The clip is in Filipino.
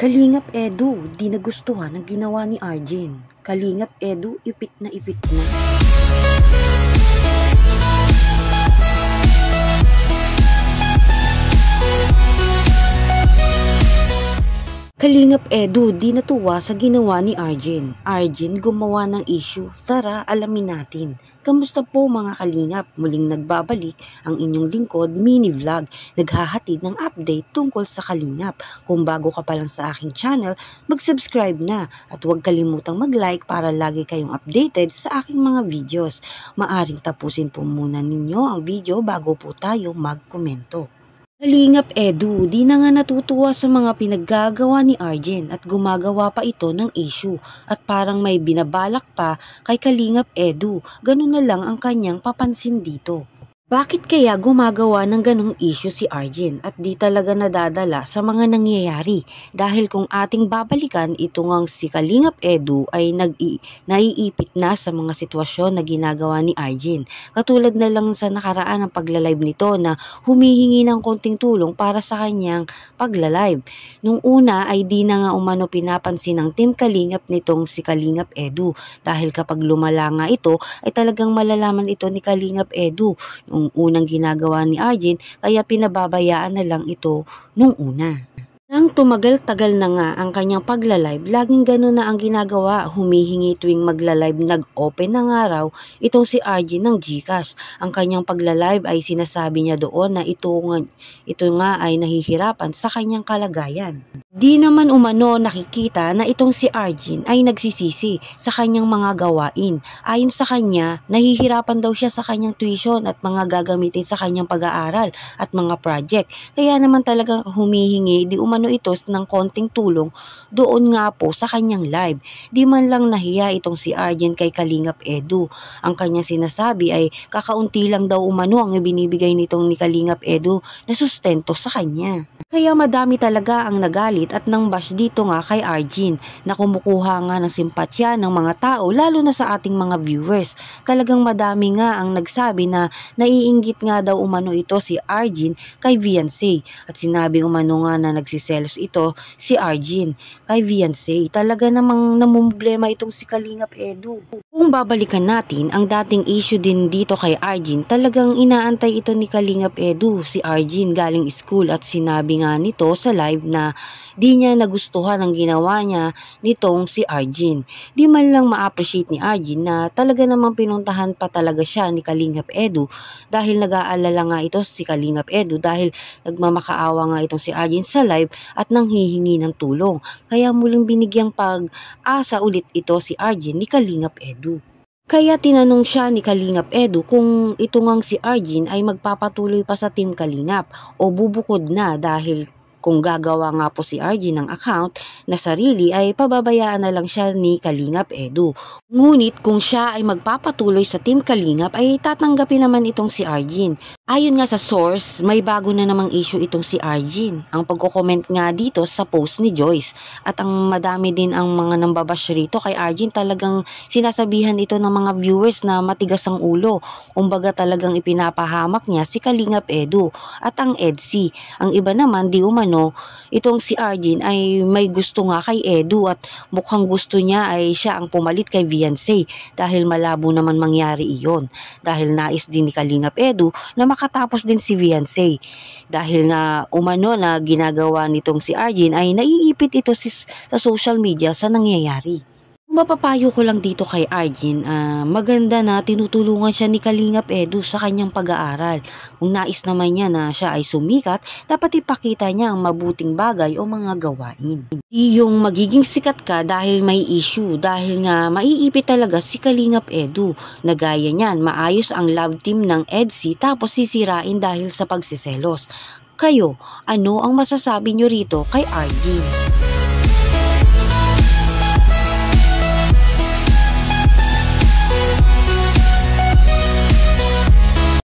Kalingap Edu, di nagustuhan ang ginawa ni Arjen. Kalingap Edu, ipit na ipit na. Kalingap Edu, di natuwa sa ginawa ni Arjen. Arjen gumawa ng issue. Tara, alamin natin. Kamusta po mga kalingap? Muling nagbabalik ang inyong lingkod mini vlog. Naghahatid ng update tungkol sa kalingap. Kung bago ka pa lang sa aking channel, mag-subscribe na at huwag kalimutang mag-like para lagi kayong updated sa aking mga videos. Maaring tapusin po muna ninyo ang video bago po tayo magkomento. Kalingap Edu, di na nga natutuwa sa mga pinaggagawa ni Arjen at gumagawa pa ito ng issue at parang may binabalak pa kay Kalingap Edu. Ganun na lang ang kanyang papansin dito. Bakit kaya gumagawa ng ganong issue si Arjen at di talaga nadadala sa mga nangyayari? Dahil kung ating babalikan, ito ngang si Kalingap Edu ay naiipit na sa mga sitwasyon na ginagawa ni Arjen. Katulad na lang sa nakaraan ng pagla-live nito na humihingi ng konting tulong para sa kanyang pagla-live. Nung una ay di na nga umano pinapansin ng Team Kalingap nitong si Kalingap Edu. Dahil kapag lumala nga ito ay talagang malalaman ito ni Kalingap Edu. Nung unang ginagawa ni Arjen, kaya pinababayaan na lang ito nung una. Nang tumagal-tagal na nga ang kanyang pagla-live, laging gano'n na ang ginagawa, humihingi tuwing magla-live, nag-open na nga raw itong si Arjen ng GCash. Ang kanyang pagla-live ay sinasabi niya doon na ito nga ay nahihirapan sa kanyang kalagayan. Di naman umano nakikita na itong si Arjen ay nagsisisi sa kanyang mga gawain. Ayon sa kanya, nahihirapan daw siya sa kanyang tuition at mga gagamitin sa kanyang pag-aaral at mga project. Kaya naman talagang humihingi di umano ito ng konting tulong doon nga po sa kanyang live. Di man lang nahiya itong si Arjen kay Kalingap Edu. Ang kanyang sinasabi ay kakaunti lang daw umano ang ibinibigay nitong ni Kalingap Edu na sustento sa kanya. Kaya madami talaga ang nagalit at nang bash dito nga kay Arjen na kumukuha nga ng simpatsya ng mga tao lalo na sa ating mga viewers. Talagang madami nga ang nagsabi na naiinggit nga daw umano ito si Arjen kay Viancy at sinabi umano nga na nagsiselos ito si Arjen kay Viancy. Talaga namang namumblema itong si Kalingap Edu. Kung babalikan natin ang dating issue din dito kay Arjen, talagang inaantay ito ni Kalingap Edu si Arjen galing school at sinabi nga nito sa live na di niya nagustuhan ang ginawa niya nitong si Arjen. Di man lang ma-appreciate ni Arjen na talaga namang pinuntahan pa talaga siya ni Kalingap Edu dahil nag-aalala nga ito si Kalingap Edu dahil nagmamakaawa nga itong si Arjen sa live at nanghihingi ng tulong. Kaya muling binigyang pag-asa ulit ito si Arjen ni Kalingap Edu. Kaya tinanong siya ni Kalingap Edu kung ito ngang si Arjen ay magpapatuloy pa sa Team Kalingap o bubukod na dahil kung gagawa nga po si Arjen ng account na sarili ay pababayaan na lang siya ni Kalingap Edu. Ngunit kung siya ay magpapatuloy sa Team Kalingap ay tatanggapin naman itong si Arjen. Ayon nga sa source, may bago na namang issue itong si Arjen. Ang pagko-comment nga dito sa post ni Joyce at ang madami din ang mga nambabash rito kay Arjen, talagang sinasabihan ito ng mga viewers na matigas ang ulo. Kumbaga talagang ipinapahamak niya si Kalingap Edu at ang EDC. Ang iba naman di umano itong si Arjen ay may gusto nga kay Edu at mukhang gusto niya ay siya ang pumalit kay Viancy dahil malabo naman mangyari iyon. Dahil nais din ni Kalingap Edu na makatapos din si Viancy. Dahil nga umano na ginagawa nitong si Arjen ay naiipit ito sa social media sa nangyayari. Mapapayo ko lang dito kay Arjen, maganda na tinutulungan siya ni Kalingap Edu sa kanyang pag-aaral. Kung nais naman niya na siya ay sumikat, dapat ipakita niya ang mabuting bagay o mga gawain. Di yung magiging sikat ka dahil may issue, dahil nga maiipit talaga si Kalingap Edu. Na gaya niyan, maayos ang love team ng EDC tapos sisirain dahil sa pagsiselos. Kayo, ano ang masasabi nyo rito kay Arjen?